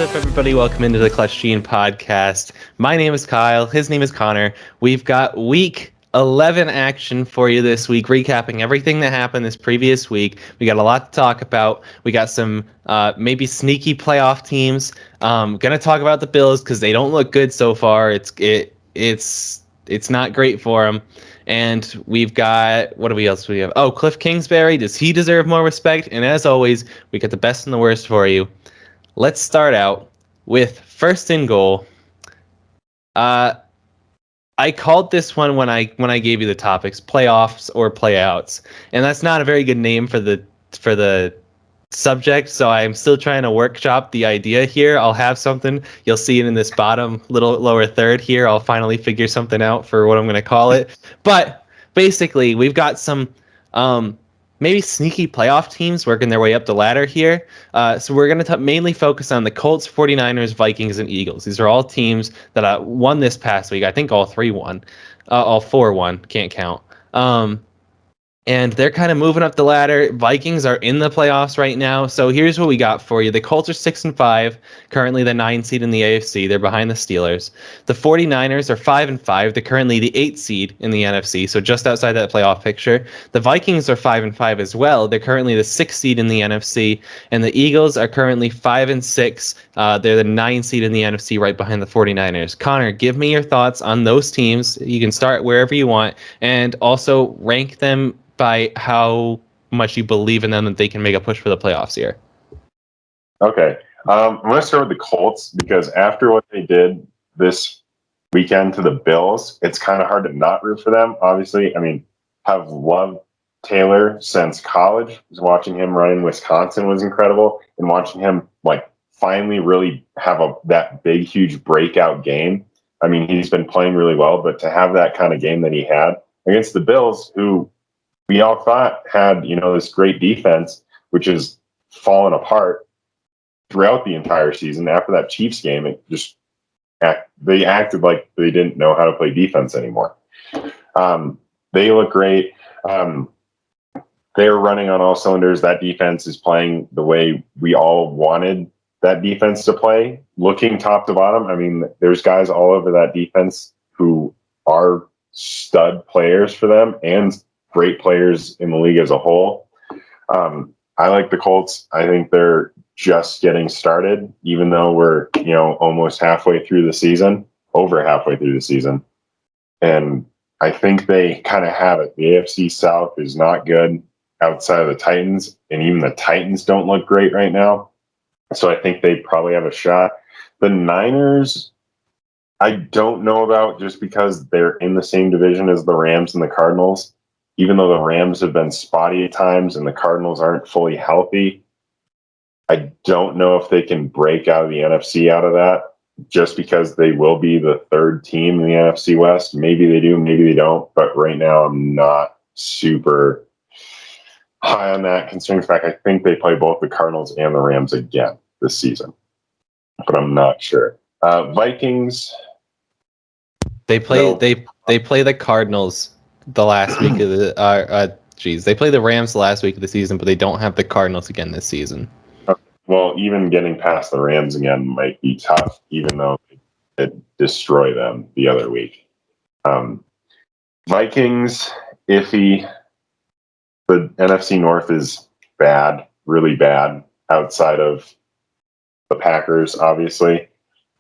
up, everybody? Welcome into the Clutch Gene podcast. My name is Kyle. His name is Connor. We've got week 11 action for you this week, recapping everything that happened this previous week. We got a lot to talk about. We got some maybe sneaky playoff teams. Gonna talk about the Bills because they don't look good so far. It's not great for them. And we've got, what do we else? We have, Kliff Kingsbury. Does he deserve more respect? And as always, we got the best and the worst for you. Let's start out with first and goal. I called this one when I gave you the topics, playoffs or playouts, and that's not a very good name for the subject. So I'm still trying to workshop the idea here. I'll have something. You'll see it in this bottom little lower third here. I'll finally figure something out for what I'm going to call it. But basically, we've got some maybe sneaky playoff teams working their way up the ladder here. So we're going to mainly focus on the Colts, 49ers, Vikings, and Eagles. These are all teams that won this past week. I think all three won. All four won. Can't count. And they're kind of moving up the ladder. Vikings are in the playoffs right now. So here's what we got for you. The Colts are 6-5, currently the 9 seed in the AFC. They're behind the Steelers. The 49ers are 5-5. They're currently the 8 seed in the NFC, so just outside that playoff picture. The Vikings are 5-5 as well. They're currently the 6 seed in the NFC. And the Eagles are currently 5-6. They're the 9 seed in the NFC, right behind the 49ers. Connor, give me your thoughts on those teams. You can start wherever you want, and also rank them by how much you believe in them that they can make a push for the playoffs here. Okay. I'm going to start with the Colts because after what they did this weekend to the Bills, it's kind of hard to not root for them. Obviously, I mean, have loved Taylor since college. Watching him run in Wisconsin was incredible, and watching him finally really have that big, huge breakout game. I mean, he's been playing really well, but to have that kind of game that he had against the Bills, who we all thought had, this great defense, which has fallen apart throughout the entire season. After that Chiefs game, they acted like they didn't know how to play defense anymore. They look great. They're running on all cylinders. That defense is playing the way we all wanted that defense to play, looking top to bottom. I mean, there's guys all over that defense who are stud players for them and great players in the league as a whole. I like the Colts. I think they're just getting started, even though we're, almost halfway through the season, over halfway through the season. And I think they kind of have it. The AFC South is not good outside of the Titans, and even the Titans don't look great right now. So I think they probably have a shot. The Niners, I don't know about just because they're in the same division as the Rams and the Cardinals. Even though the Rams have been spotty at times and the Cardinals aren't fully healthy, I don't know if they can break out of the NFC out of that just because they will be the third team in the NFC West. Maybe they do, maybe they don't. But right now, I'm not super high on that, considering the fact I think they play both the Cardinals and the Rams again this season. But I'm not sure. Vikings. They play the Cardinals the last week of the they play the Rams the last week of the season, but they don't have the Cardinals again this season. Well, even getting past the Rams again might be tough, even though it destroyed them the other week. Vikings, iffy. The NFC North is bad, really bad, outside of the Packers, obviously.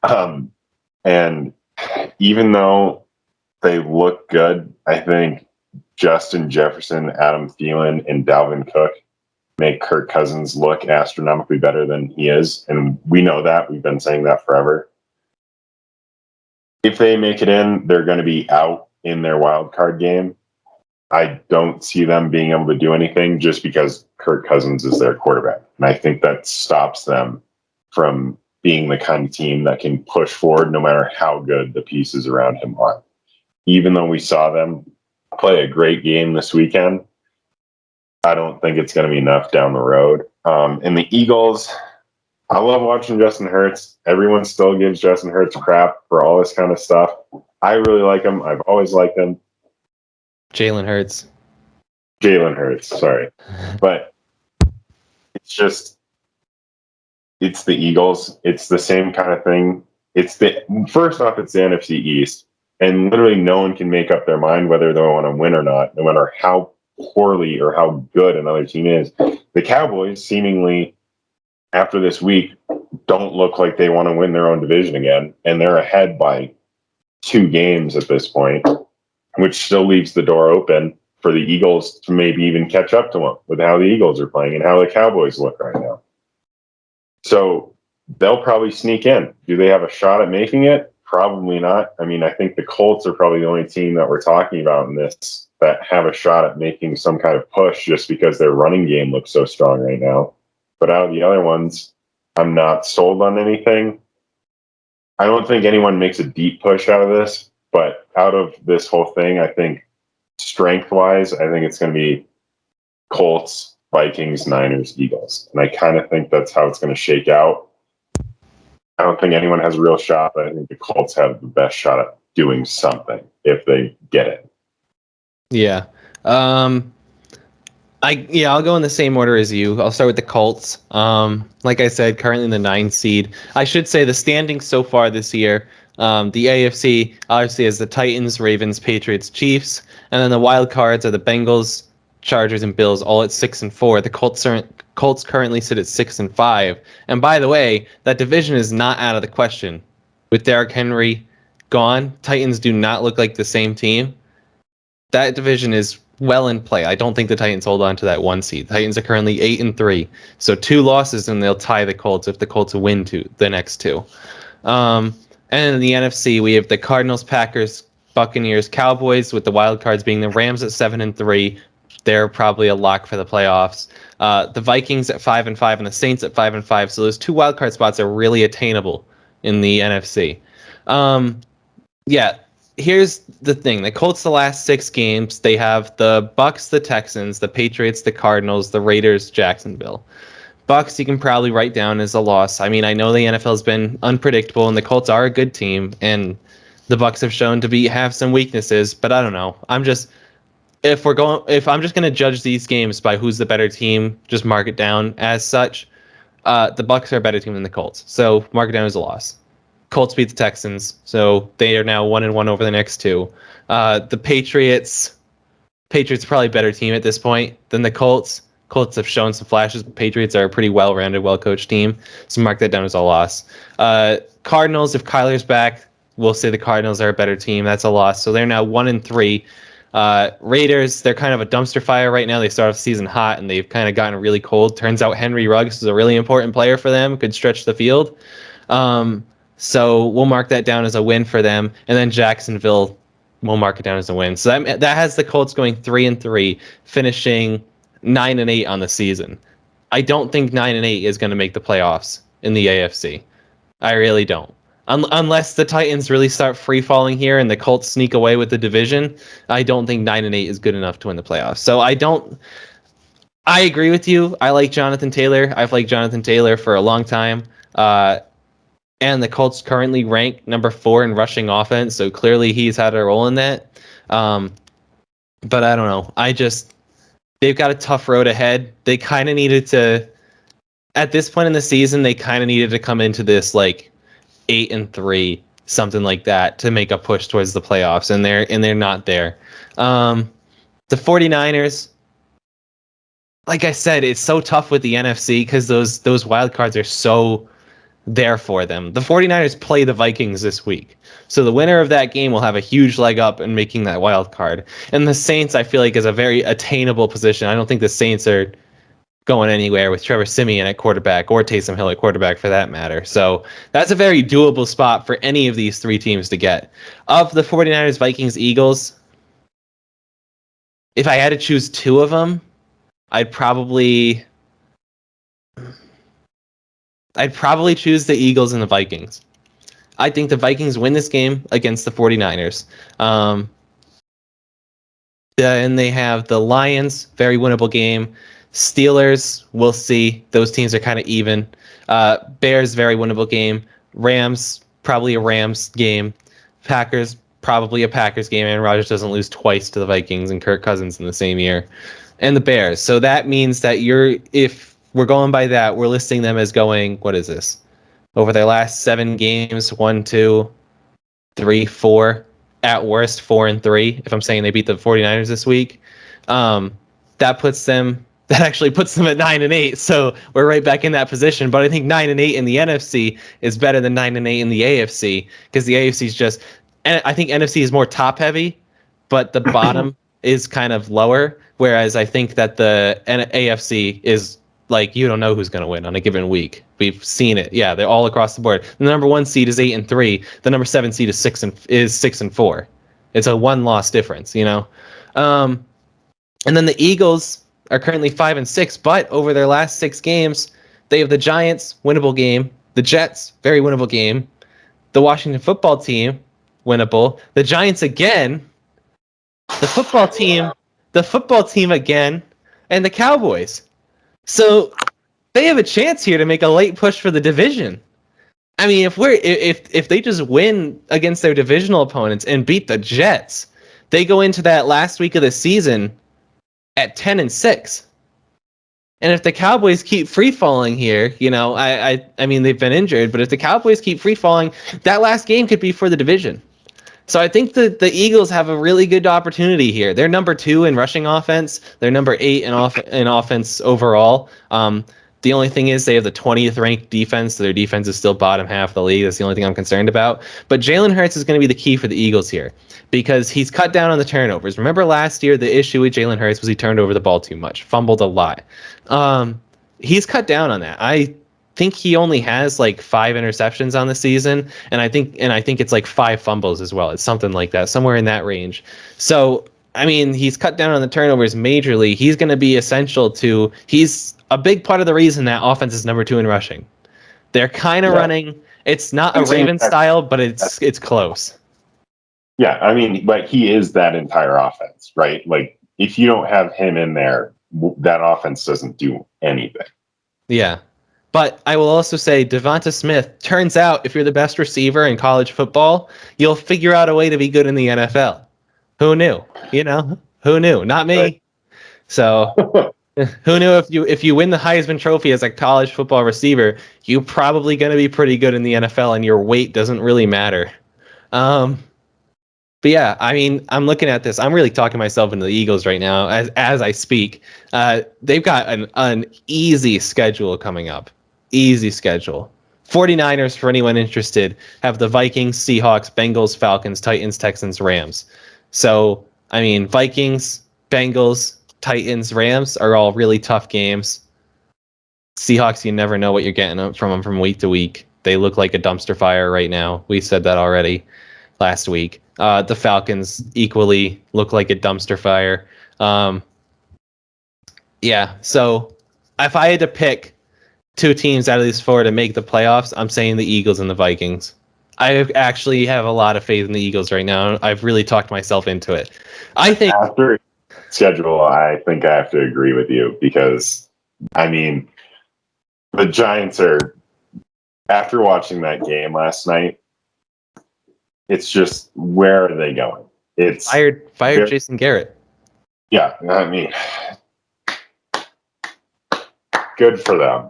And even though they look good, I think Justin Jefferson, Adam Thielen, and Dalvin Cook make Kirk Cousins look astronomically better than he is. And we know that. We've been saying that forever. If they make it in, they're going to be out in their wild card game. I don't see them being able to do anything just because Kirk Cousins is their quarterback. And I think that stops them from being the kind of team that can push forward no matter how good the pieces around him are. Even though we saw them play a great game this weekend, I don't think it's going to be enough down the road. And the Eagles, I love watching Justin Hurts. Everyone still gives Justin Hurts crap for all this kind of stuff. I really like him. I've always liked him. Jalen Hurts, sorry. But it's just, it's the Eagles. It's the same kind of thing. First off, it's the NFC East, and literally no one can make up their mind whether they want to win or not, no matter how poorly or how good another team is. The Cowboys, seemingly after this week, don't look like they want to win their own division again, and they're ahead by 2 games at this point, which still leaves the door open for the Eagles to maybe even catch up to them with how the Eagles are playing and how the Cowboys look right now. So they'll probably sneak in. Do they have a shot at making it? Probably not. I mean, I think the Colts are probably the only team that we're talking about in this that have a shot at making some kind of push just because their running game looks so strong right now. But out of the other ones, I'm not sold on anything. I don't think anyone makes a deep push out of this, but out of this whole thing, I think strength-wise, I think it's going to be Colts, Vikings, Niners, Eagles. And I kind of think that's how it's going to shake out. I don't think anyone has a real shot, but I think the Colts have the best shot at doing something if they get it. Yeah. I'll go in the same order as you. I'll start with the Colts. Like I said, currently in the 9th seed. I should say the standings so far this year. The AFC obviously has the Titans, Ravens, Patriots, Chiefs, and then the wild cards are the Bengals, Chargers, and Bills, all at 6-4. The Colts currently sit at 6-5. And by the way, that division is not out of the question. With Derrick Henry gone, Titans do not look like the same team. That division is well in play. I don't think the Titans hold on to that 1 seed. The Titans are currently 8-3. So 2 losses and they'll tie the Colts if the Colts win the next 2. And in the NFC, we have the Cardinals, Packers, Buccaneers, Cowboys, with the wild cards being the Rams at 7-3. They're probably a lock for the playoffs. The Vikings at 5-5 and the Saints at 5-5. So those 2 wild card spots are really attainable in the NFC. Here's the thing. The Colts, the last 6 games, they have the Bucks, the Texans, the Patriots, the Cardinals, the Raiders, Jacksonville. Bucks, you can probably write down as a loss. I mean, I know the NFL has been unpredictable, and the Colts are a good team, and the Bucks have shown to have some weaknesses. But I don't know. If I'm just gonna judge these games by who's the better team, just mark it down as such. The Bucks are a better team than the Colts, so mark it down as a loss. Colts beat the Texans, so they are now 1-1 over the next 2. The Patriots are probably a better team at this point than the Colts. Colts have shown some flashes, but Patriots are a pretty well-rounded, well-coached team, so mark that down as a loss. Cardinals, if Kyler's back, we'll say the Cardinals are a better team. That's a loss, so they're now 1-3. Raiders, they're kind of a dumpster fire right now. They start off the season hot, and they've kind of gotten really cold. Turns out Henry Ruggs is a really important player for them, could stretch the field. So we'll mark that down as a win for them. And then Jacksonville, we'll mark it down as a win. So that has the Colts going 3-3, finishing 9-8 on the season. I don't think 9-8 is going to make the playoffs in the AFC. I really don't. Unless the Titans really start free-falling here and the Colts sneak away with the division, I don't think 9-8 is good enough to win the playoffs. So I agree with you. I like Jonathan Taylor. I've liked Jonathan Taylor for a long time. And the Colts currently rank number 4 in rushing offense, so clearly he's had a role in that. But I don't know. They've got a tough road ahead. They kind of needed to, at this point in the season, they kind of needed to come into this like 8-3, something like that, to make a push towards the playoffs, and they're not there. The 49ers, like I said, it's so tough with the NFC because those wild cards are so there for them. The 49ers play the Vikings this week, so the winner of that game will have a huge leg up in making that wild card. And the Saints, I feel like, is a very attainable position. I don't think the Saints are going anywhere with Trevor Siemian at quarterback or Taysom Hill at quarterback for that matter. So that's a very doable spot for any of these 3 teams to get. Of the 49ers, Vikings, Eagles, if I had to choose 2 of them, I'd probably choose the Eagles and the Vikings. I think the Vikings win this game against the 49ers. Then they have the Lions, very winnable game. Steelers, we'll see. Those teams are kind of even. Bears, very winnable game. Rams, probably a Rams game. Packers, probably a Packers game. Aaron Rodgers doesn't lose twice to the Vikings and Kirk Cousins in the same year. And the Bears. So that means that if we're going by that, we're listing them as going, what is this? Over their last 7 games, 1, 2, 3, 4, at worst 4-3. If I'm saying they beat the 49ers this week, that actually puts them at 9-8. So we're right back in that position. But I think 9-8 in the NFC is better than 9-8 in the AFC, because the AFC is just, and I think NFC is more top heavy, but the bottom is kind of lower. Whereas I think that the AFC is like, you don't know who's going to win on a given week. We've seen it. Yeah, they're all across the board. The number 1 seed is 8-3. The number 7 seed is 6-4. It's a 1-loss difference, you know. And then the Eagles are currently 5-6, but over their last 6 games, they have the Giants, winnable game. The Jets, very winnable game. The Washington football team, winnable. The Giants again. The football team again, and the Cowboys. So they have a chance here to make a late push for the division. I mean, if they just win against their divisional opponents and beat the Jets, they go into that last week of the season at 10-6. And if the Cowboys keep free falling here, you know, I mean, they've been injured, but if the Cowboys keep free falling, that last game could be for the division. So I think the Eagles have a really good opportunity here. They're number 2 in rushing offense. They're number 8 in offense overall. The only thing is they have the 20th ranked defense, so their defense is still bottom half of the league. That's the only thing I'm concerned about. But Jalen Hurts is going to be the key for the Eagles here, because he's cut down on the turnovers. Remember last year, the issue with Jalen Hurts was he turned over the ball too much, fumbled a lot. He's cut down on that. I think he only has like 5 interceptions on the season, and I think it's like 5 fumbles as well. It's something like that, somewhere in that range. So I mean, he's cut down on the turnovers majorly. He's going to be essential to. He's a big part of the reason that offense is number 2 in rushing. They're kind of running. It's not a Ravens style, but it's close. Yeah, I mean, but he is that entire offense, right? Like, if you don't have him in there, that offense doesn't do anything. Yeah. But I will also say Devonta Smith, turns out if you're the best receiver in college football, you'll figure out a way to be good in the NFL. Who knew? You know, who knew? Not me. Right. So who knew if you win the Heisman Trophy as a college football receiver, you're probably going to be pretty good in the NFL, and your weight doesn't really matter. But yeah, I mean, I'm looking at this. I'm really talking myself into the Eagles right now as I speak. They've got an easy schedule coming up. Easy schedule. 49ers, for anyone interested, have the Vikings, Seahawks, Bengals, Falcons, Titans, Texans, Rams. So, I mean, Vikings, Bengals, Titans, Rams are all really tough games. Seahawks, you never know what you're getting from them from week to week. They look like a dumpster fire right now. We said that already last week. The Falcons equally look like a dumpster fire. Yeah, so if I had to pick 2 teams out of these 4 to make the playoffs, I'm saying the Eagles and the Vikings. I actually have a lot of faith in the Eagles right now. I've really talked myself into it. I think after schedule, I think I have to agree with you, because, I mean, the Giants are, after watching that game last night, it's just, where are they going? It's fired Jason Garrett. Yeah, I mean, good for them.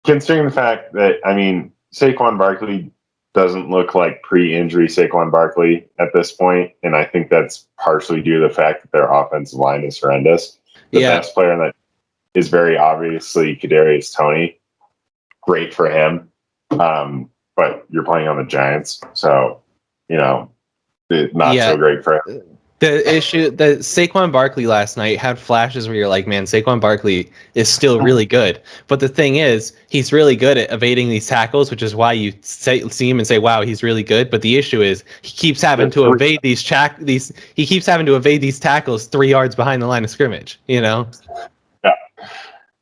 Considering the fact that, I mean, Saquon Barkley doesn't look like pre-injury Saquon Barkley at this point, and I think that's partially due to the fact that their offensive line is horrendous. The best player in that is very obviously Kadarius Toney. Great for him, but you're playing on the Giants, so you know, not so great for him. The issue that Saquon Barkley last night had flashes where you're like, man, Saquon Barkley is still really good. But the thing is, he's really good at evading these tackles, which is why you see him and say, wow, he's really good. But the issue is he keeps having to evade these tackles 3 yards behind the line of scrimmage, you know? Yeah.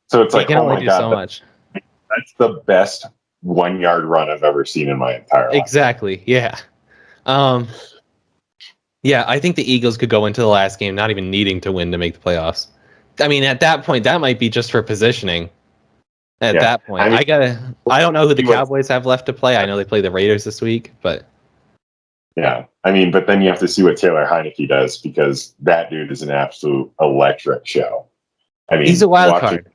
So it's like, he can only do so much. That's the best 1 yard run I've ever seen in my entire life. Exactly. Yeah. Yeah, I think the Eagles could go into the last game not even needing to win to make the playoffs. I mean, at that point, that might be just for positioning. At that point, I don't know who the Cowboys have left to play. I know they play the Raiders this week, but yeah, I mean, but then you have to see what Taylor Heineke does, because that dude is an absolute electric show. I mean, He's a wild watching card.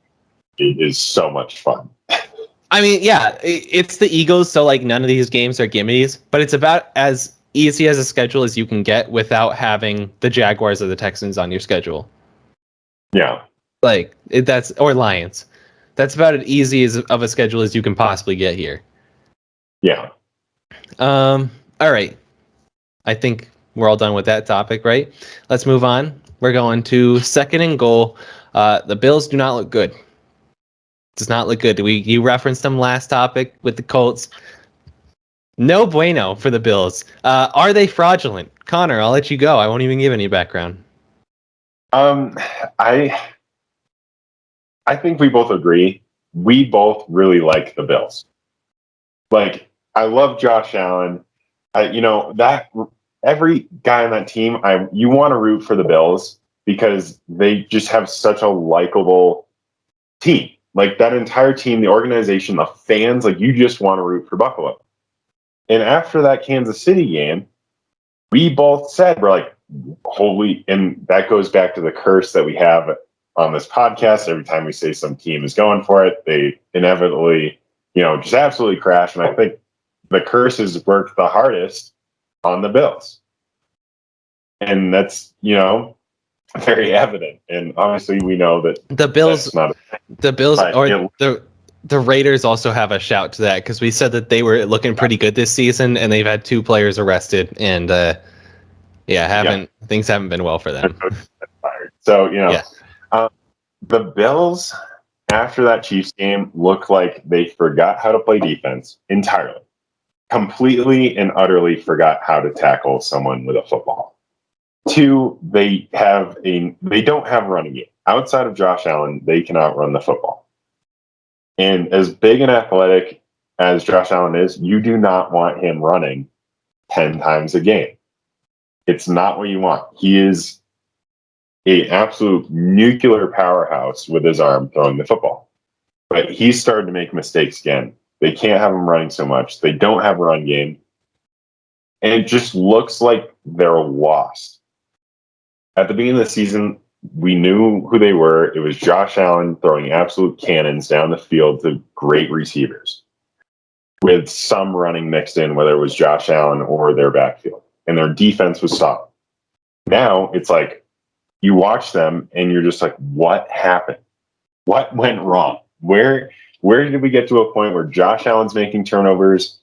it is so much fun. I mean, yeah, it's the Eagles, so like none of these games are gimmies, but it's about as easy as a schedule as you can get without having the Jaguars or the Texans on your schedule. Yeah. Like or Lions. That's about as easy of a schedule as you can possibly get here. Yeah. All right. I think we're all done with that topic, right? Let's move on. We're going to second and goal. The Bills do not look good. Does not look good. You referenced them last topic with the Colts. No bueno for the Bills. Are they fraudulent? Connor, I'll let you go. I won't even give any background. I think we both agree. We both really like the Bills. Like, I love Josh Allen. That every guy on that team, you want to root for the Bills because they just have such a likable team. Like that entire team, the organization, the fans, like you just want to root for Buffalo. And after that Kansas City game, we both said, we're like, holy, and that goes back to the curse that we have on this podcast. Every time we say some team is going for it, they inevitably, just absolutely crash. And I think the curse has worked the hardest on the Bills. And that's, very evident. And obviously we know that the Bills, the Raiders also have a shout to that because we said that they were looking pretty good this season and they've had 2 players arrested and things haven't been well for them. So, the Bills after that Chiefs game looked like they forgot how to play defense entirely. Completely and utterly forgot how to tackle someone with a football. 2, they don't have a running game. Outside of Josh Allen, they cannot run the football. And as big and athletic as Josh Allen is, you do not want him running 10 times a game. It's not what you want. He is an absolute nuclear powerhouse with his arm throwing the football. But he's started to make mistakes again. They can't have him running so much. They don't have a run game. And it just looks like they're lost. At the beginning of the season, we knew who they were. It was Josh Allen throwing absolute cannons down the field to great receivers with some running mixed in, whether it was Josh Allen or their backfield. And their defense was solid. Now it's like you watch them and you're just like, what happened? What went wrong? Where did we get to a point where Josh Allen's making turnovers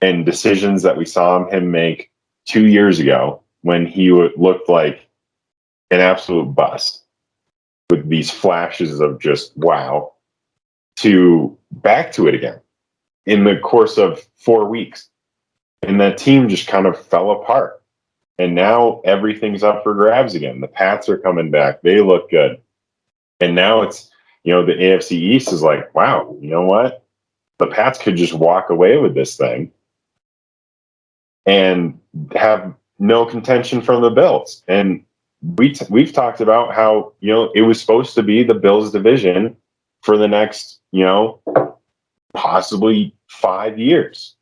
and decisions that we saw him make 2 years ago when he looked like an absolute bust with these flashes of just wow to back to it again in the course of 4 weeks. And that team just kind of fell apart. And now everything's up for grabs again. The Pats are coming back. They look good. And now it's, the AFC East is like, wow, you know what? The Pats could just walk away with this thing and have no contention from the Bills. And we've talked about how, it was supposed to be the Bills division for the next, possibly 5 years.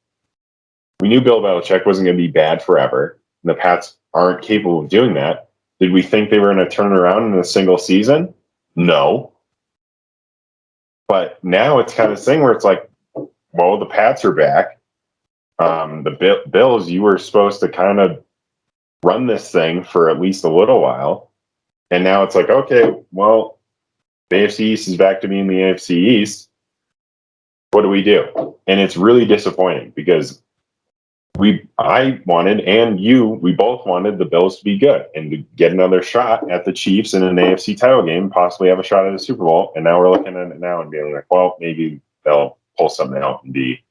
We knew Bill Belichick wasn't going to be bad forever. And the Pats aren't capable of doing that. Did we think they were going to turn around in a single season? No. But now it's kind of this thing where it's like, well, the Pats are back. The Bills, you were supposed to kind of run this thing for at least a little while. And now it's like, okay, well, the AFC East is back to being the AFC East. What do we do? And it's really disappointing because I wanted, and we both wanted the Bills to be good and to get another shot at the Chiefs in an AFC title game, possibly have a shot at a Super Bowl. And now we're looking at it now and being like, well, maybe they'll pull something out and be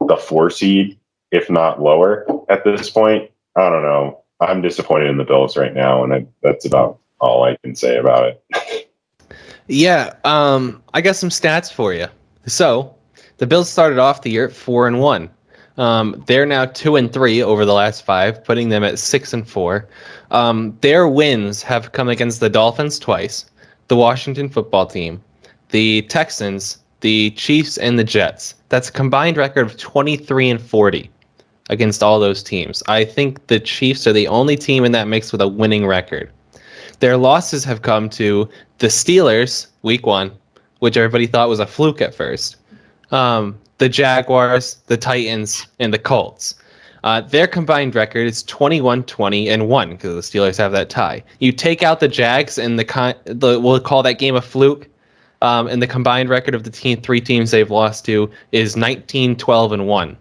the 4 seed, if not lower at this point. I don't know. I'm disappointed in the Bills right now, and that's about all I can say about it. Yeah, I got some stats for you. So, the Bills started off the year at 4-1. They're now 2-3 over the last 5, putting them at 6-4. Their wins have come against the Dolphins twice, the Washington football team, the Texans, the Chiefs, and the Jets. That's a combined record of 23-40 against all those teams. I think the Chiefs are the only team in that mix with a winning record. Their losses have come to the Steelers, week 1, which everybody thought was a fluke at first. The Jaguars, the Titans, and the Colts. Their combined record is 21-20-1 because the Steelers have that tie. You take out the Jags and we'll call that game a fluke. And the combined record of the three teams they've lost to is 19-12-1.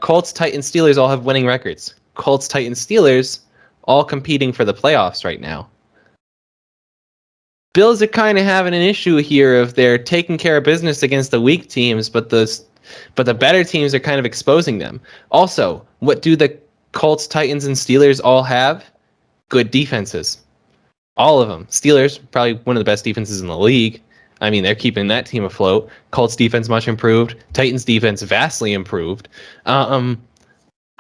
Colts, Titans, Steelers all have winning records. Colts, Titans, Steelers all competing for the playoffs right now. Bills are kind of having an issue here of they're taking care of business against the weak teams, but the better teams are kind of exposing them. Also, what do the Colts, Titans, and Steelers all have? Good defenses. All of them. Steelers, probably one of the best defenses in the league. I mean, they're keeping that team afloat. Colts defense much improved. Titans defense vastly improved. I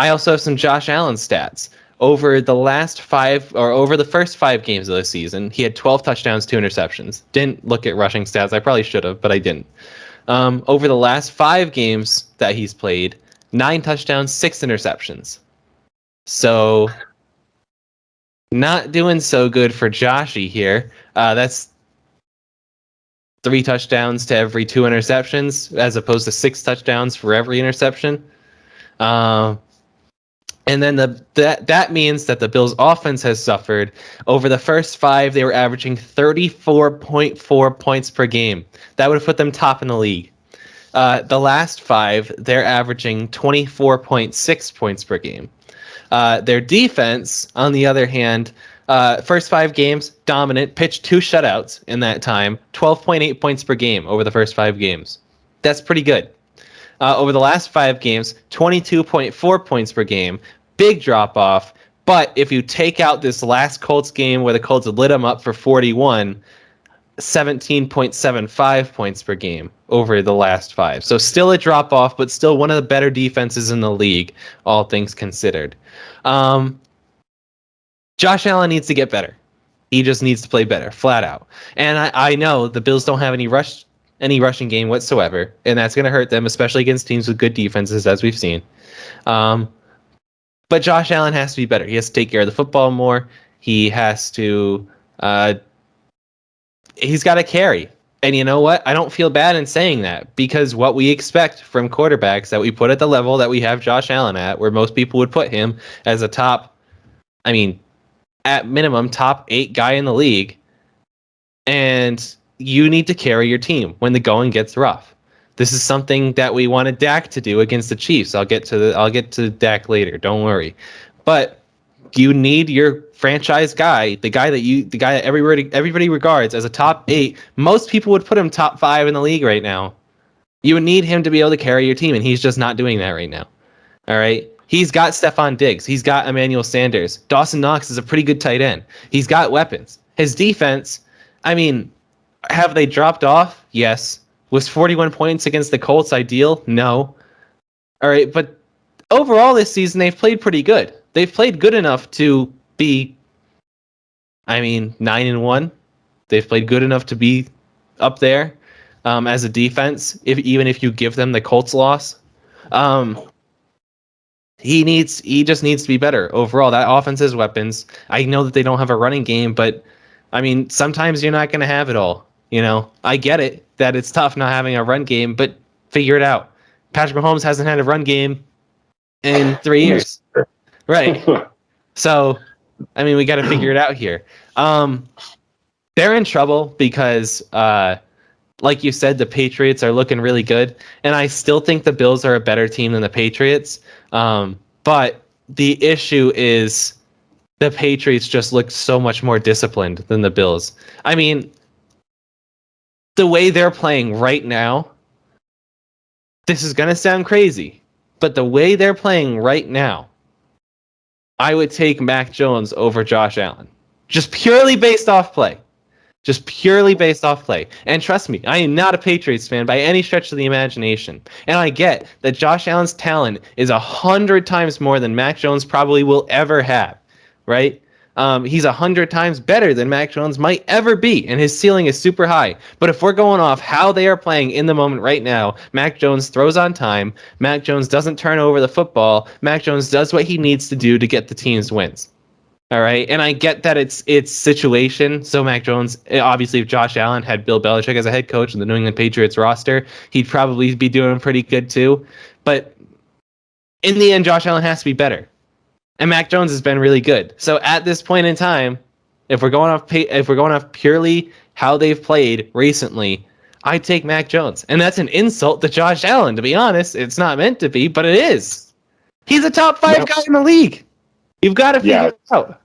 also have some Josh Allen stats. Over the first 5 games of the season, he had 12 touchdowns, 2 interceptions. Didn't look at rushing stats. I probably should have, but I didn't. Over the last 5 games that he's played, 9 touchdowns, 6 interceptions. So, not doing so good for Joshy here. That's 3 touchdowns to every 2 interceptions, as opposed to 6 touchdowns for every interception. And then that means that the Bills' offense has suffered. Over the first 5, they were averaging 34.4 points per game. That would have put them top in the league. The last 5, they're averaging 24.6 points per game. Their defense, on the other hand, first 5 games, dominant, pitched 2 shutouts in that time, 12.8 points per game over the first 5 games. That's pretty good. Over the last 5 games, 22.4 points per game. Big drop-off. But if you take out this last Colts game where the Colts lit them up for 41, 17.75 points per game over the last 5. So still a drop-off, but still one of the better defenses in the league, all things considered. Josh Allen needs to get better. He just needs to play better, flat out. And I know the Bills don't have any rushing game whatsoever, and that's going to hurt them, especially against teams with good defenses, as we've seen. But Josh Allen has to be better. He has to take care of the football more. He has to... he's got to carry. And you know what? I don't feel bad in saying that, because what we expect from quarterbacks that we put at the level that we have Josh Allen at, where most people would put him as a top, at minimum, top 8 guy in the league, and you need to carry your team when the going gets rough. This is something that we wanted Dak to do against the Chiefs. I'll get to Dak later. Don't worry. But you need your franchise guy, the guy that everybody regards as a top 8. Most people would put him top 5 in the league right now. You would need him to be able to carry your team, and he's just not doing that right now. All right. He's got Stephon Diggs. He's got Emmanuel Sanders. Dawson Knox is a pretty good tight end. He's got weapons. His defense, have they dropped off? Yes. Was 41 points against the Colts ideal? No. All right, but overall this season they've played pretty good. They've played good enough to be, 9-1. They've played good enough to be up there as a defense, even if you give them the Colts loss. He just needs to be better overall. That offense has weapons. I know that they don't have a running game, but sometimes you're not going to have it all. I get it that it's tough not having a run game, but figure it out. Patrick Mahomes hasn't had a run game in 3 years. Right. So, we got to figure it out here. They're in trouble because, like you said, the Patriots are looking really good. And I still think the Bills are a better team than the Patriots. But the issue is the Patriots just look so much more disciplined than the Bills. The way they're playing right now, this is going to sound crazy, but the way they're playing right now, I would take Mac Jones over Josh Allen. Just purely based off play. And trust me, I am not a Patriots fan by any stretch of the imagination. And I get that Josh Allen's talent is 100 times more than Mac Jones probably will ever have, right? He's 100 times better than Mac Jones might ever be, and his ceiling is super high. But if we're going off how they are playing in the moment right now, Mac Jones throws on time, Mac Jones doesn't turn over the football, Mac Jones does what he needs to do to get the team's wins. All right, and I get that it's situation. So Mac Jones, obviously, if Josh Allen had Bill Belichick as a head coach in the New England Patriots roster, he'd probably be doing pretty good too. But in the end, Josh Allen has to be better, and Mac Jones has been really good. So at this point in time, if we're going off purely how they've played recently, I'd take Mac Jones, and that's an insult to Josh Allen. To be honest, it's not meant to be, but it is. He's a top 5 guy in the league. You've got to figure it out.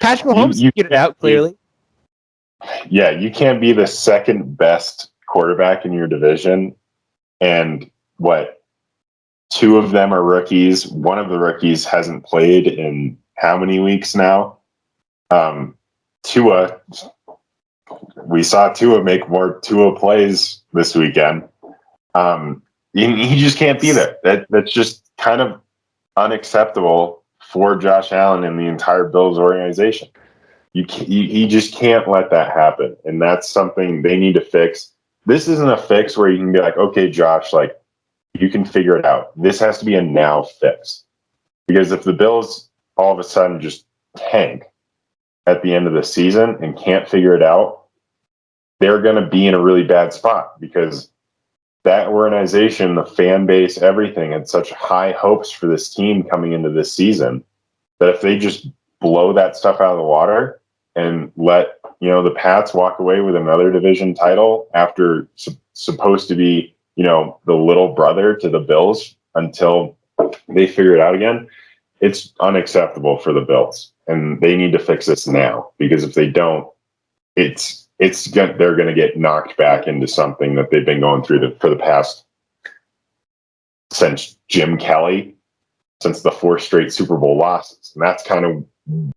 Patrick Mahomes figured it out clearly. Yeah, you can't be the second best quarterback in your division, and what? 2 of them are rookies. One of the rookies hasn't played in how many weeks now? Tua. We saw Tua make more Tua plays this weekend. He just can't be there. That's just kind of unacceptable for Josh Allen and the entire Bills organization. You just can't let that happen, and that's something they need to fix. This isn't a fix where you can be like, okay, Josh, like you can figure it out. This has to be a now fix, because if the Bills all of a sudden just tank at the end of the season and can't figure it out, they're going to be in a really bad spot, because that organization, the fan base, everything had such high hopes for this team coming into this season that if they just blow that stuff out of the water and let, the Pats walk away with another division title after supposed to be, the little brother to the Bills until they figure it out again, it's unacceptable for the Bills. And they need to fix this now, because if they don't, they're going to get knocked back into something that they've been going through for the past, since Jim Kelly, since the 4 straight Super Bowl losses. And that's kind of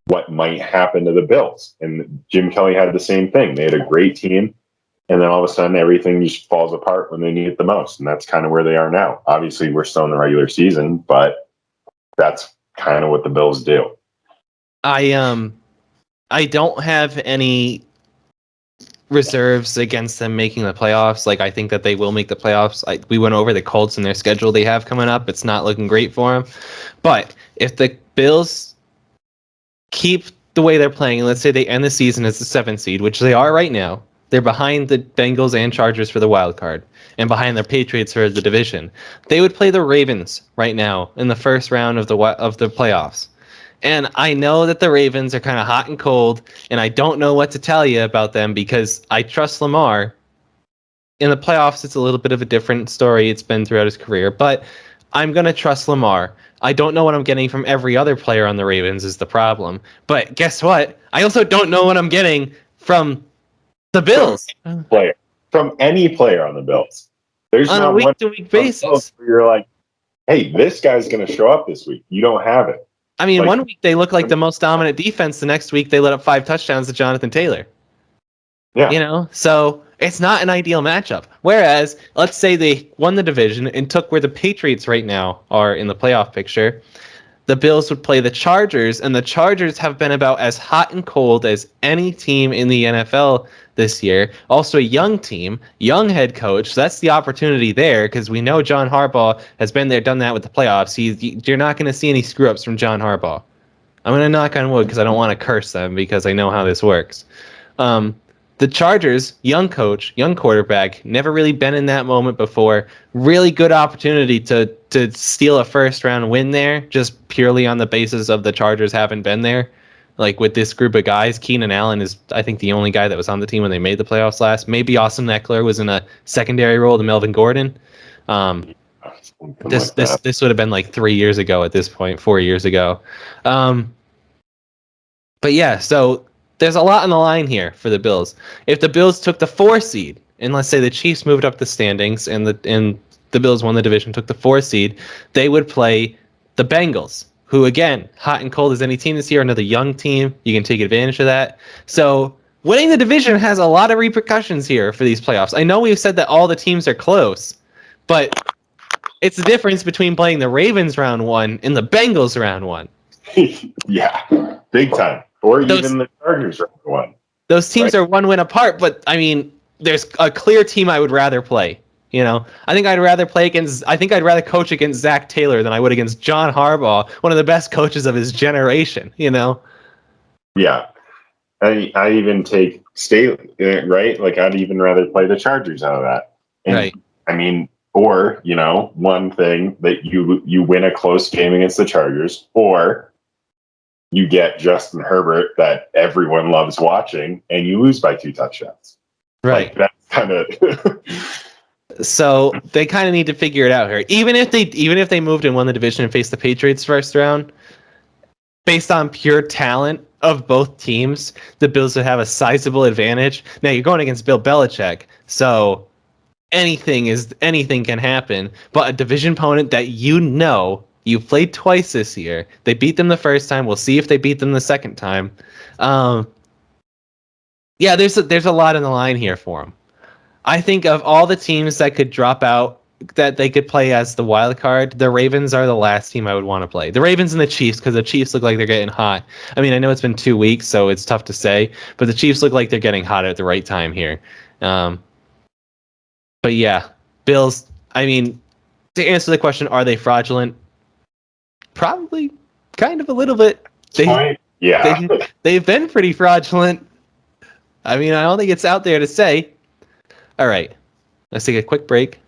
what might happen to the Bills. And Jim Kelly had the same thing. They had a great team, and then all of a sudden everything just falls apart when they need it the most. And that's kind of where they are now. Obviously, we're still in the regular season, but that's kind of what the Bills do. I don't have any reserves against them making the playoffs. Like, I think that they will make the playoffs. We went over the Colts and their schedule they have coming up. It's not looking great for them. But if the Bills keep the way they're playing, and let's say they end the season as the 7th seed, which they are right now, they're behind the Bengals and Chargers for the wild card, and behind the Patriots for the division. They would play the Ravens right now in the first round of the playoffs. And I know that the Ravens are kind of hot and cold, and I don't know what to tell you about them, because I trust Lamar. In the playoffs, it's a little bit of a different story. It's been throughout his career, but I'm going to trust Lamar. I don't know what I'm getting from every other player on the Ravens is the problem. But guess what? I also don't know what I'm getting from the Bills. From any player on the Bills. There's on a week-to-week basis where you're like, hey, this guy's going to show up this week. You don't have it. I mean, one week they look like the most dominant defense. The next week they let up 5 touchdowns to Jonathan Taylor. Yeah. So it's not an ideal matchup. Whereas, let's say they won the division and took where the Patriots right now are in the playoff picture. The Bills would play the Chargers, and the Chargers have been about as hot and cold as any team in the NFL this year. Also a young team, young head coach. So that's the opportunity there, because we know John Harbaugh has been there, done that with the playoffs. You're not going to see any screw-ups from John Harbaugh. I'm going to knock on wood because I don't want to curse them, because I know how this works. The Chargers, young coach, young quarterback, never really been in that moment before. Really good opportunity to steal a first-round win there, just purely on the basis of the Chargers haven't been there. Like, with this group of guys, Keenan Allen is, I think, the only guy that was on the team when they made the playoffs last. Maybe Austin Eckler was in a secondary role to Melvin Gordon. This would have been like 3 years ago at this point, 4 years ago. But yeah, so there's a lot on the line here for the Bills. If the Bills took the 4 seed, and let's say the Chiefs moved up the standings, and the Bills won the division, took the 4 seed, they would play the Bengals, who, again, hot and cold as any team this year, another young team. You can take advantage of that. So winning the division has a lot of repercussions here for these playoffs. I know we've said that all the teams are close, but it's the difference between playing the Ravens round 1 and the Bengals round 1. Yeah, big time. Or even the Chargers round 1. Those teams are 1 win apart, but, I mean, there's a clear team I would rather play. I think I'd rather coach against Zach Taylor than I would against John Harbaugh, one of the best coaches of his generation. Yeah. I even take Staley, right? Like, I'd even rather play the Chargers out of that. And Right. I mean, or, one thing that you win a close game against the Chargers, or you get Justin Herbert that everyone loves watching and you lose by 2 touchdowns. Right. Like, that's kind of So they kind of need to figure it out here. Even if they moved and won the division and faced the Patriots first round, based on pure talent of both teams, the Bills would have a sizable advantage. Now you're going against Bill Belichick, so anything can happen. But a division opponent that you played twice this year, they beat them the first time. We'll see if they beat them the second time. Yeah, there's a lot in the line here for them. I think of all the teams that could drop out, that they could play as the wild card, the Ravens are the last team I would want to play. The Ravens and the Chiefs, because the Chiefs look like they're getting hot. I mean, I know it's been 2 weeks, so it's tough to say, but the Chiefs look like they're getting hot at the right time here. But yeah, Bills, I mean, to answer the question, are they fraudulent? Probably kind of a little bit. They've been pretty fraudulent. I mean, I don't think it's out there to say. All right, let's take a quick break.